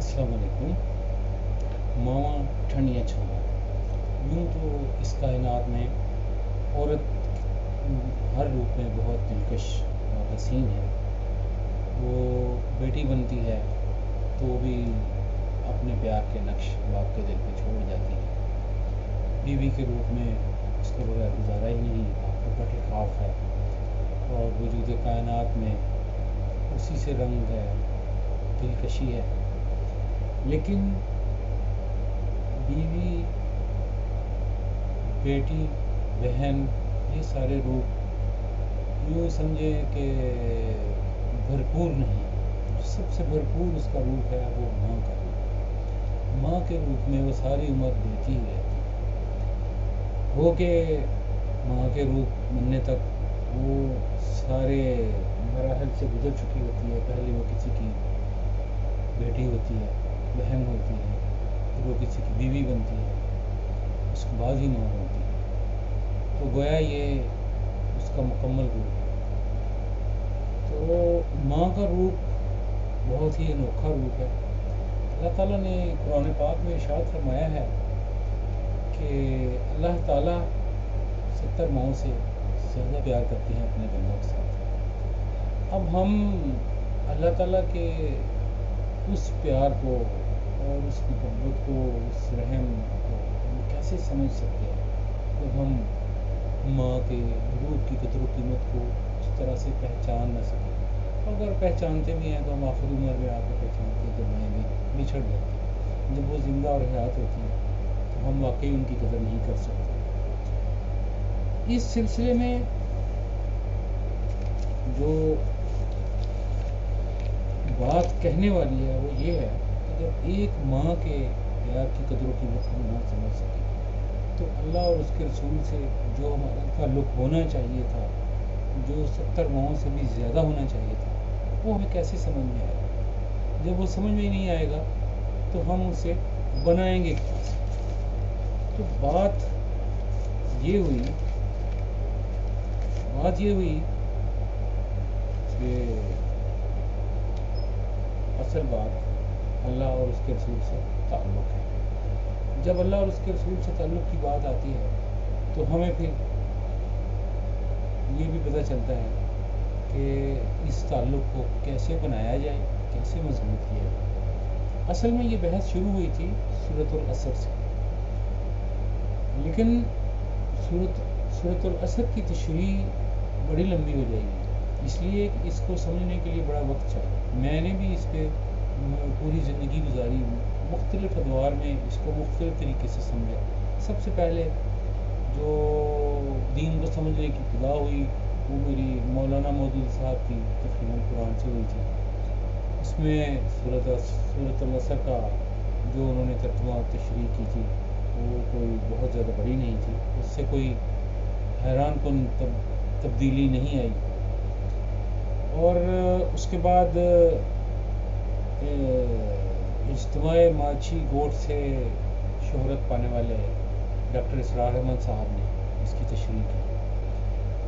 السلام علیکم۔ ماما ٹھنڈ یا چھاؤں، یوں تو اس کائنات میں عورت ہر روپ میں بہت دلکش اور حسین ہے۔ وہ بیٹی بنتی ہے تو بھی اپنے پیار کے نقش باپ کے دل پہ چھوڑ جاتی ہے۔ بیوی کے روپ میں اس کے بغیر گزارا ہی نہیں، آپ کو پٹھ خوف ہے اور وجود کائنات میں اسی سے رنگ ہے، دلکشی ہے۔ لیکن بیوی، بیٹی، بہن، یہ سارے روپ یوں سمجھیں کہ بھرپور نہیں۔ سب سے بھرپور اس کا روپ ہے وہ ماں کا روپ۔ ماں کے روپ میں وہ ساری عمر دیتی ہی رہتی ہو کہ ماں کے روپ بننے تک وہ سارے مراحل سے گزر چکی ہوتی ہے۔ پہلے وہ کسی کی بیٹی ہوتی ہے، بہن ہوتی ہے، پھر وہ کسی کی بیوی بنتی ہے، اس کے بعد ہی ماں بنتی ہے۔ تو گویا یہ اس کا مکمل روپ ہے۔ تو ماں کا روپ بہت ہی انوکھا روپ ہے۔ اللہ تعالیٰ نے قرآن پاک میں ارشاد فرمایا ہے کہ اللہ تعالیٰ 70 ماؤں سے زیادہ پیار کرتے ہیں اپنے بندوں کے ساتھ۔ اب ہم اللہ تعالیٰ کے اس پیار کو اور اس کی محبت کو، اس رحم کو ہم کیسے سمجھ سکتے ہیں جب ہم ماں کے روپ کی قدر و قیمت کو اس طرح سے پہچان نہ سکیں؟ اگر پہچانتے بھی ہیں تو ہم آخری عمر میں آ کے پہچانتے ہیں جب ہمیں بھی بچھڑ جاتے ہیں۔ جب وہ زندہ اور حیات ہوتی ہیں تو ہم واقعی ان کی قدر نہیں کر سکتے۔ اس سلسلے میں جو بات کہنے والی ہے وہ یہ ہے کہ جب ایک ماں کے پیار کی قدر و قیمت ہم نہ سمجھ سکیں تو اللہ اور اس کے رسول سے جو ہمارا تعلق ہونا چاہیے تھا، جو 70 ماؤں سے بھی زیادہ ہونا چاہیے تھا، وہ ہمیں کیسے سمجھ میں آئے گا؟ جب وہ سمجھ میں نہیں آئے گا تو ہم اسے بنائیں گے کہاں سے؟ تو بات یہ ہوئی کہ اصل بات اللہ اور اس کے رسول سے تعلق ہے۔ جب اللہ اور اس کے رسول سے تعلق کی بات آتی ہے تو ہمیں پھر یہ بھی پتہ چلتا ہے کہ اس تعلق کو کیسے بنایا جائے، کیسے مضبوط کیا جائے۔ اصل میں یہ بحث شروع ہوئی تھی سورۃ العصر سے، لیکن سورۃ العصر کی تشریح بڑی لمبی ہو جائے گی، اس لیے کہ اس کو سمجھنے کے لیے بڑا وقت چاہیے۔ میں نے بھی اس پہ پوری زندگی گزاری، مختلف ادوار میں اس کو مختلف طریقے سے سمجھا۔ سب سے پہلے جو دین کو سمجھنے کی ابتدا ہوئی وہ میری مولانا مودود صاحب کی تقریباً قرآن سے ہوئی تھی۔ اس میں سورۃ العصر کا جو انہوں نے ترجمہ اور تشریح کی تھی وہ کوئی بہت زیادہ بڑی نہیں تھی، اس سے کوئی حیران کن تبدیلی نہیں آئی۔ اور اس کے بعد اجتماع ماچھی گوٹ سے شہرت پانے والے ڈاکٹر اسرار احمد صاحب نے اس کی تشریح کی۔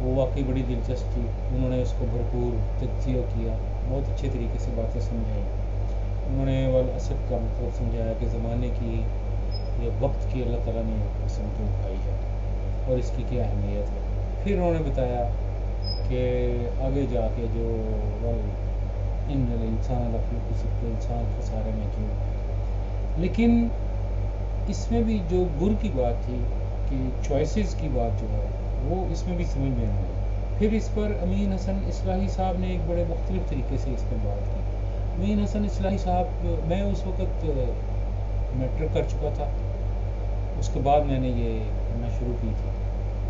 وہ واقعی بڑی دلچسپ تھی، انہوں نے اس کو بھرپور تجزیہ کیا، بہت اچھے طریقے سے باتیں سمجھائیں۔ انہوں نے والاسف کا مطلب سمجھایا کہ زمانے کی یا وقت کی اللہ تعالیٰ نے قسم کیوں اٹھائی ہے اور اس کی کیا اہمیت ہے۔ پھر انہوں نے بتایا کہ آگے جا کے جو ان انسان لفی خسر، انسان خسارے میں کیوں۔ لیکن اس میں بھی جو گر کی بات تھی کہ چوائسز کی بات جو ہے وہ اس میں بھی سمجھ میں نہیں آئی۔ پھر اس پر امین حسن اصلاحی صاحب نے ایک بڑے مختلف طریقے سے اس پر بات کی۔ امین حسن اصلاحی صاحب، میں اس وقت میٹرک کر چکا تھا، اس کے بعد میں نے یہ پڑھنا شروع کی تھی۔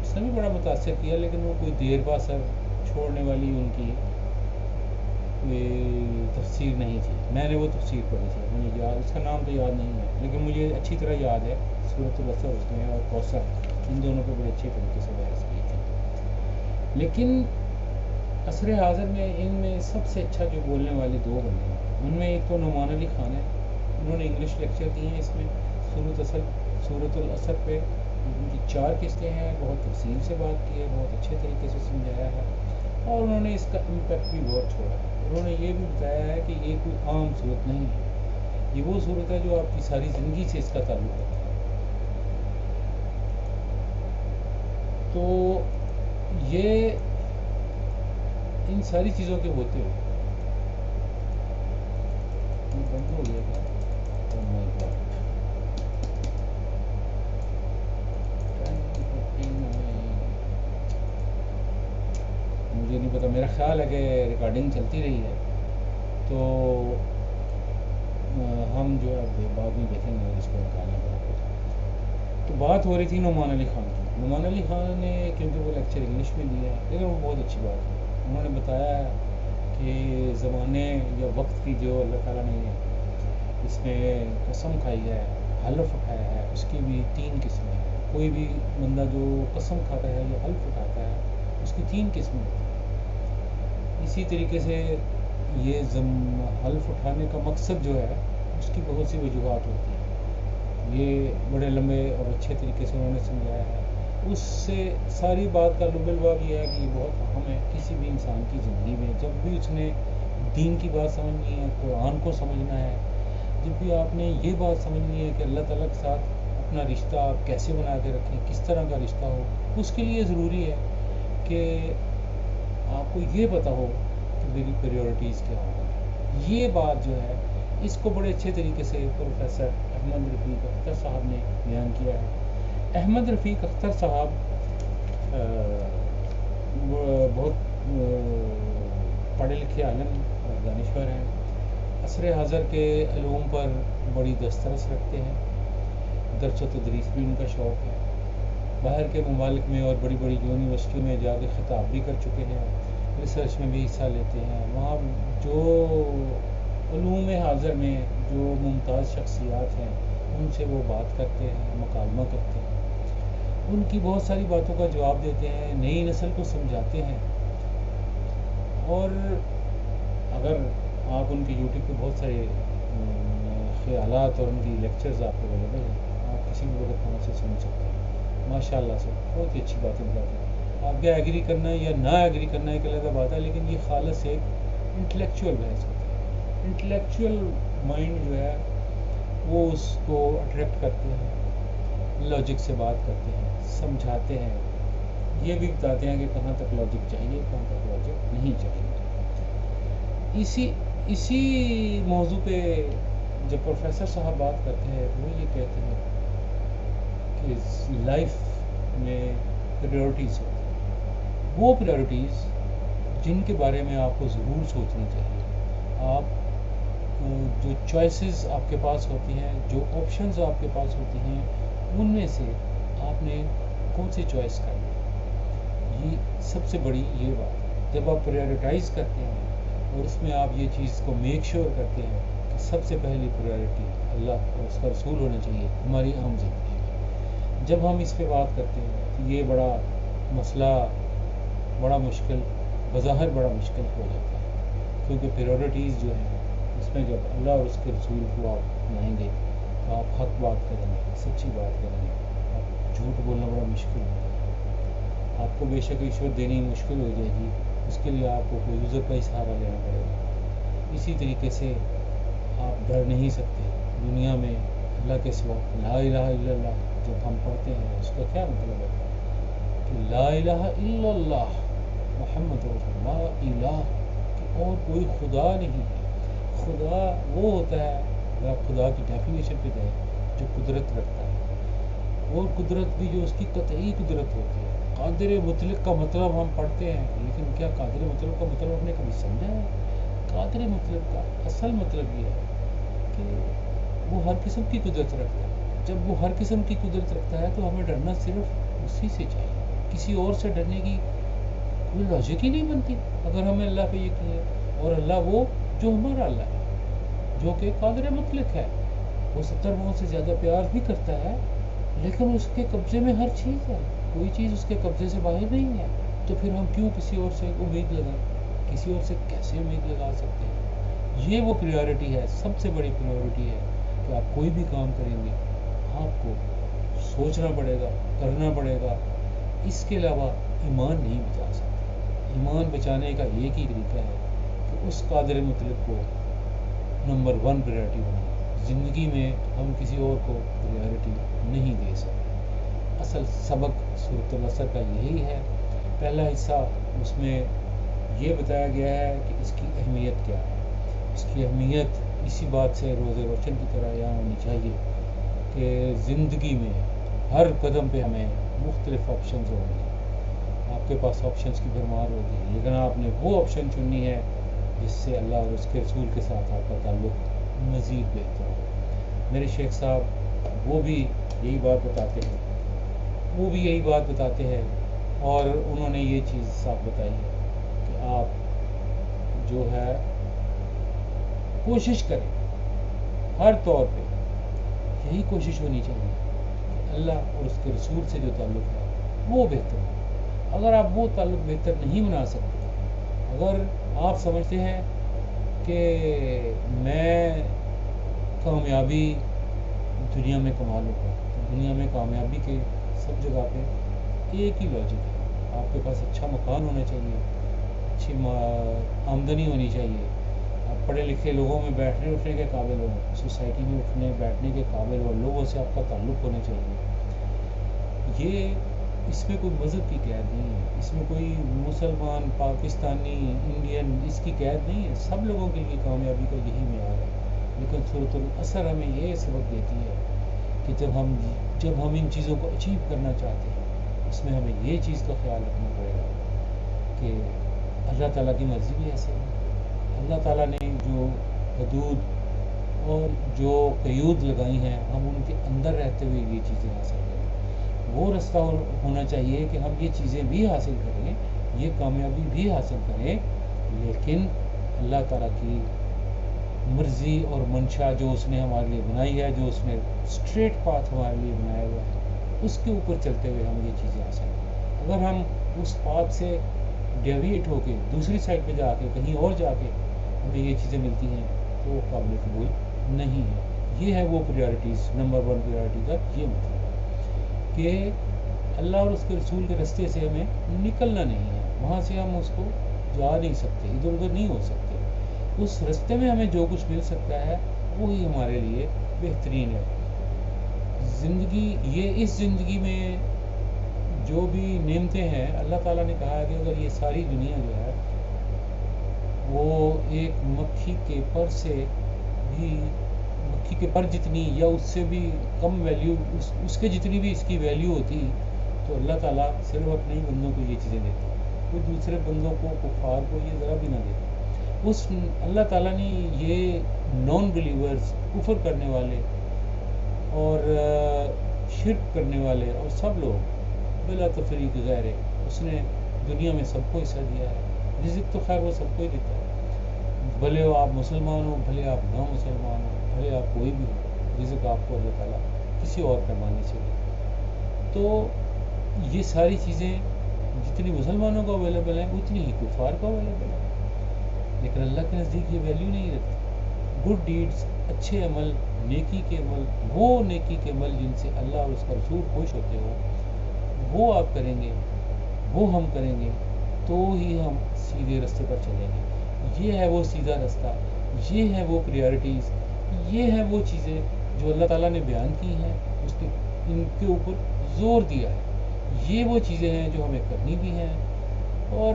اس نے بھی بڑا متاثر کیا، لیکن وہ کوئی دیر پا سر چھوڑنے والی ان کی تفسیر نہیں تھی۔ میں نے وہ تفسیر پڑھی تھی، مجھے یاد، اس کا نام تو یاد نہیں ہے لیکن مجھے اچھی طرح یاد ہے۔ سورۃ العصر اس میں اور کوثر، ان دونوں پہ بڑے اچھے طریقے سے بحث کی تھی۔ لیکن عصر حاضر میں ان میں سب سے اچھا جو بولنے والے دو بندے ہیں، ان میں ایک تو نعمان علی خان ہے، انہوں نے انگلش لیکچر دیے ہیں اس میں سورۃ العصر پہ، ان کی 4 قسطیں ہیں، بہت تفصیل سے بات کی ہے، بہت اچھے طریقے سے سمجھایا ہے، اور انہوں نے اس کا امپیکٹ بھی بہت چھوڑا ہے۔ انہوں نے یہ بھی بتایا ہے کہ یہ کوئی عام صورت نہیں ہے، یہ وہ صورت ہے جو آپ کی ساری زندگی سے اس کا تعلق ہے. تو یہ ان ساری چیزوں کے ہوتے ہوئے بند ہو گیا تھا. مجھے نہیں پتا، میرا خیال ہے کہ ریکارڈنگ چلتی رہی ہے، تو ہم جو ہے بعد میں دیکھیں گے اس کو نکالنے کا. تو بات ہو رہی تھی نعمان علی خان کی. نعمان علی خان نے کیونکہ وہ لیکچر انگلش میں دیا ہے، لیکن وہ بہت اچھی بات ہے. انہوں نے بتایا ہے کہ زمانے یا وقت کی جو اللہ تعالیٰ نے اس میں قسم کھائی ہے، حلف اٹھایا ہے، اس کی بھی 3 قسمیں ہیں. کوئی بھی بندہ جو قسم کھاتا ہے یا حلف اٹھاتا ہے اس کی 3 قسمیں ہوتی ہیں. اسی طریقے سے یہ حلف اٹھانے کا مقصد جو ہے اس کی بہت سی وجوہات ہوتی ہیں. یہ بڑے لمبے اور اچھے طریقے سے انہوں نے سمجھایا ہے. اس سے ساری بات کا لب الباب یہ ہے کہ یہ بہت اہم ہے کسی بھی انسان کی زندگی میں. جب بھی اس نے دین کی بات سمجھنی ہے، قرآن کو سمجھنا ہے، جب بھی آپ نے یہ بات سمجھنی ہے کہ اللہ تعالیٰ کے ساتھ اپنا رشتہ آپ کیسے بنا کے رکھیں، کس طرح کا رشتہ ہو، اس کے لیے ضروری ہے کہ آپ کو یہ پتہ ہو کہ میری پریورٹیز کیا ہوں. یہ بات جو ہے اس کو بڑے اچھے طریقے سے پروفیسر احمد رفیق اختر صاحب نے بیان کیا ہے. احمد رفیق اختر صاحب بہت پڑھے لکھے عالم اور دانشور ہیں. عصر حاضر کے علوم پر بڑی دسترس رکھتے ہیں. درس و تدریس بھی ان کا شوق ہے. باہر کے ممالک میں اور بڑی بڑی یونیورسٹیوں میں جا کے خطاب بھی کر چکے ہیں. ریسرچ میں بھی حصہ لیتے ہیں. وہاں جو علوم حاضر میں جو ممتاز شخصیات ہیں ان سے وہ بات کرتے ہیں، مکالمہ کرتے ہیں، ان کی بہت ساری باتوں کا جواب دیتے ہیں، نئی نسل کو سمجھاتے ہیں. اور اگر آپ ان کے یوٹیوب پہ بہت سارے خیالات اور ان کی لیکچرز آپ کو اویلیبل ہیں، آپ کسی بھی وقت وہاں سے سن سکتے ہیں. ماشاء اللہ سے بہت ہی اچھی باتیں بتاتے ہیں. آپ کیا ایگری کرنا ہے یا نہ ایگری کرنا ہے ایک علیحدہ بات ہے، لیکن یہ خالص ایک انٹلیکچوئل بحث ہوتی ہے. انٹلیکچوئل مائنڈ جو ہے وہ اس کو اٹریکٹ کرتے ہیں، لاجک سے بات کرتے ہیں، سمجھاتے ہیں، یہ بھی بتاتے ہیں کہ کہاں تک لاجک چاہیے، کہاں تک لاجک نہیں چاہیے. اسی موضوع پہ جب پروفیسر صاحب بات کرتے ہیں وہ یہ کہتے ہیں کہ لائف میں پریورٹیز ہوتی ہیں. وہ پریورٹیز جن کے بارے میں آپ کو ضرور سوچنا چاہیے. آپ جو چوائسیز آپ کے پاس ہوتی ہیں، جو آپشنز آپ کے پاس ہوتی ہیں، ان میں سے آپ نے کون سی چوائس کرنی ہے، یہ سب سے بڑی یہ بات ہے. جب آپ پریورٹائز کرتے ہیں اور اس میں آپ یہ چیز کو میک شیور کرتے ہیں کہ سب سے پہلی پریورٹی اللہ اور اس کا رسول ہونا چاہیے ہماری عام زندگی میں. جب ہم اس پہ بات کرتے ہیں تو یہ بڑا مسئلہ بڑا مشکل، بظاہر بڑا مشکل ہو جاتا ہے، کیونکہ پریورٹیز جو ہیں اس میں جب اللہ اور اس کے رسول کو آپ اپنائیں گے تو آپ حق بات کریں گے، سچی بات کریں گے. آپ جھوٹ بولنا بڑا مشکل ہو جائے گا. آپ کو بے شک رشوت دینی مشکل ہو جائے گی، اس کے لیے آپ کو کوئی یوزر کا ہی سہارا لینا پڑے گا. اسی طریقے سے آپ ڈر نہیں سکتے دنیا میں اللہ کے سوا. لا الہ الا اللہ جب ہم پڑھتے ہیں اس کا کیا مطلب ہے کہ لا الہ الا اللہ محمد رسول اللہ، الہ کہ اور کوئی خدا نہیں ہے. خدا وہ ہوتا ہے، اگر آپ خدا کی ڈیفینیشن پہ جائیں، جو قدرت رکھتا ہے، اور قدرت بھی جو اس کی قطعی قدرت ہوتی ہے. قادر مطلق کا مطلب ہم پڑھتے ہیں، لیکن کیا قادر مطلق کا مطلب ہم نے کبھی سمجھا ہے؟ قادر مطلق کا اصل مطلب یہ ہے کہ وہ ہر قسم کی قدرت رکھتا ہے. جب وہ ہر قسم کی قدرت رکھتا ہے تو ہمیں ڈرنا صرف اسی سے چاہیے. کسی اور سے ڈرنے کی کوئی لاجک ہی نہیں بنتی اگر ہمیں اللہ پہ یقین ہے. اور اللہ وہ جو ہمارا اللہ ہے، جو کہ قادر مطلق ہے، وہ 70 ماہ سے زیادہ پیار بھی کرتا ہے، لیکن اس کے قبضے میں ہر چیز ہے، کوئی چیز اس کے قبضے سے باہر نہیں ہے. تو پھر ہم کیوں کسی اور سے امید لگائیں؟ کسی اور سے کیسے امید لگا سکتے ہیں؟ یہ وہ پریورٹی ہے، سب سے بڑی پریورٹی ہے کہ آپ کوئی بھی کام کریں گے آپ کو سوچنا پڑے گا، کرنا پڑے گا. اس کے علاوہ ایمان نہیں بچا سکتے. ایمان بچانے کا ایک ہی طریقہ ہے کہ اس قادر مطلق کو نمبر 1 پریورٹی بنائیں زندگی میں ہم کسی اور کو پریارٹی نہیں دے سکتے. اصل سبق سورۃ العصر کا یہی ہے. پہلا حصہ اس میں یہ بتایا گیا ہے کہ اس کی اہمیت کیا ہے. اس کی اہمیت اسی بات سے روز روشن کی طرح یہاں ہونی چاہیے کہ زندگی میں ہر قدم پہ ہمیں مختلف آپشنز ہوں گے. آپ کے پاس آپشنز کی بھرمار ہوگی، لیکن آپ نے وہ آپشن چننی ہے جس سے اللہ اور اس کے رسول کے ساتھ آپ کا تعلق مزید بہتر ہو. میرے شیخ صاحب وہ بھی یہی بات بتاتے ہیں اور انہوں نے یہ چیز صاف بتائی ہے کہ آپ جو ہے کوشش کریں، ہر طور پہ یہی کوشش ہونی چاہیے کہ اللہ اور اس کے رسول سے جو تعلق ہے وہ بہتر ہو. اگر آپ وہ تعلق بہتر نہیں بنا سکتے، اگر آپ سمجھتے ہیں کہ میں کامیابی دنیا میں کما لوں گا، تو دنیا میں کامیابی کے سب جگہ پہ ایک ہی لاجک ہے. آپ کے پاس اچھا مکان ہونا چاہیے، اچھی آمدنی ہونی چاہیے، آپ پڑھے لکھے لوگوں میں بیٹھنے اٹھنے کے قابل ہو، سوسائٹی میں اٹھنے بیٹھنے کے قابل ہو، لوگوں سے آپ کا تعلق ہونا چاہیے. یہ اس میں کوئی مذہب کی قید نہیں ہے، اس میں کوئی مسلمان، پاکستانی، انڈین اس کی قید نہیں ہے. سب لوگوں کے لیے کامیابی کا یہی معیار ہے. لیکن سورۃ العصر ہمیں یہ سبق دیتی ہے کہ جب ہم ان چیزوں کو اچیو کرنا چاہتے ہیں، اس میں ہمیں یہ چیز کا خیال رکھنا پڑے گا کہ اللہ تعالیٰ کی مرضی بھی ایسے ہے. اللہ تعالیٰ نے جو حدود اور جو قیود لگائی ہیں، ہم ان کے اندر رہتے ہوئے یہ چیزیں حاصل کریں. وہ رستہ ہونا چاہیے کہ ہم یہ چیزیں بھی حاصل کریں، یہ کامیابی بھی حاصل کریں، لیکن اللہ تعالیٰ کی مرضی اور منشا جو اس نے ہمارے لیے بنائی ہے، جو اس نے اسٹریٹ پاتھ ہمارے لیے بنایا ہوا ہے، اس کے اوپر چلتے ہوئے ہم یہ چیزیں حاصل کریں. اگر ہم اس پاتھ سے ڈیویٹ ہو کے دوسری سائڈ پہ جا کے کہیں اور جا کے ہمیں یہ چیزیں ملتی ہیں تو وہ قابل قبول نہیں ہے. یہ ہے وہ پریارٹیز. نمبر 1 پریارٹی کا یہ مطلب ہے کہ اللہ اور اس کے رسول کے رستے سے ہمیں نکلنا نہیں ہے. وہاں سے ہم اس کو جا نہیں سکتے، ادھر ادھر نہیں ہو سکتے. اس رستے میں ہمیں جو کچھ مل سکتا ہے وہی ہمارے لیے بہترین ہے. اس زندگی میں جو بھی نعمتیں ہیں، اللہ تعالیٰ نے کہا ہے کہ اگر یہ ساری دنیا جو ہے وہ ایک مکھی کے پر جتنی یا اس سے بھی کم ویلیو، اس کے جتنی بھی اس کی ویلیو ہوتی، تو اللہ تعالیٰ صرف اپنے ہی بندوں کو یہ چیزیں دیتا، کوئی دوسرے بندوں کو، کفار کو یہ ذرا بھی نہ دیتا. اللہ تعالیٰ نے یہ نان بلیورز، کفر کرنے والے اور شرک کرنے والے اور سب لوگ بلا تفریق غیر، اس نے دنیا میں سب کو حصہ دیا ہے. رزق تو خیر وہ سب کو ہی دیتا ہے، بھلے آپ مسلمان ہو، بھلے آپ نہ مسلمان ہو، بھلے آپ کوئی بھی ہو، رزق آپ کو اللہ تعالیٰ کسی اور پیمانے سے دے. تو یہ ساری چیزیں جتنی مسلمانوں کو اویلیبل ہیں اتنی ہی کفار کو اویلیبل ہیں، لیکن اللہ کے نزدیک یہ ویلیو نہیں رکھتی. گڈ ڈیڈز، اچھے عمل، نیکی کے عمل، وہ نیکی کے عمل جن سے اللہ اور اس کا رسول خوش ہوتے ہو، وہ آپ کریں گے، وہ ہم کریں گے تو ہی ہم سیدھے رستے پر چلیں گے. یہ ہے وہ سیدھا رستہ، یہ ہے وہ پریارٹیز، یہ ہے وہ چیزیں جو اللہ تعالیٰ نے بیان کی ہیں، اس نے ان کے اوپر زور دیا ہے. یہ وہ چیزیں ہیں جو ہمیں کرنی بھی ہیں، اور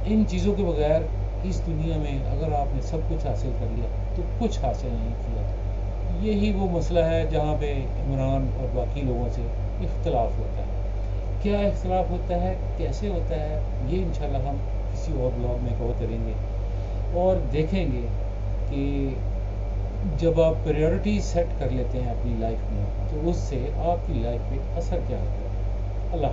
ان چیزوں کے بغیر اس دنیا میں اگر آپ نے سب کچھ حاصل کر لیا تو کچھ حاصل نہیں کیا. یہی وہ مسئلہ ہے جہاں پہ عمران اور باقی لوگوں سے اختلاف ہوتا ہے. کیا اختلاف ہوتا ہے، کیسے ہوتا ہے، یہ انشاءاللہ ہم کسی اور بلاگ میں کور کریں گے اور دیکھیں گے کہ جب آپ پریورٹی سیٹ کر لیتے ہیں اپنی لائف میں تو اس سے آپ کی لائف پہ اثر کیا ہوتا ہے. اللہ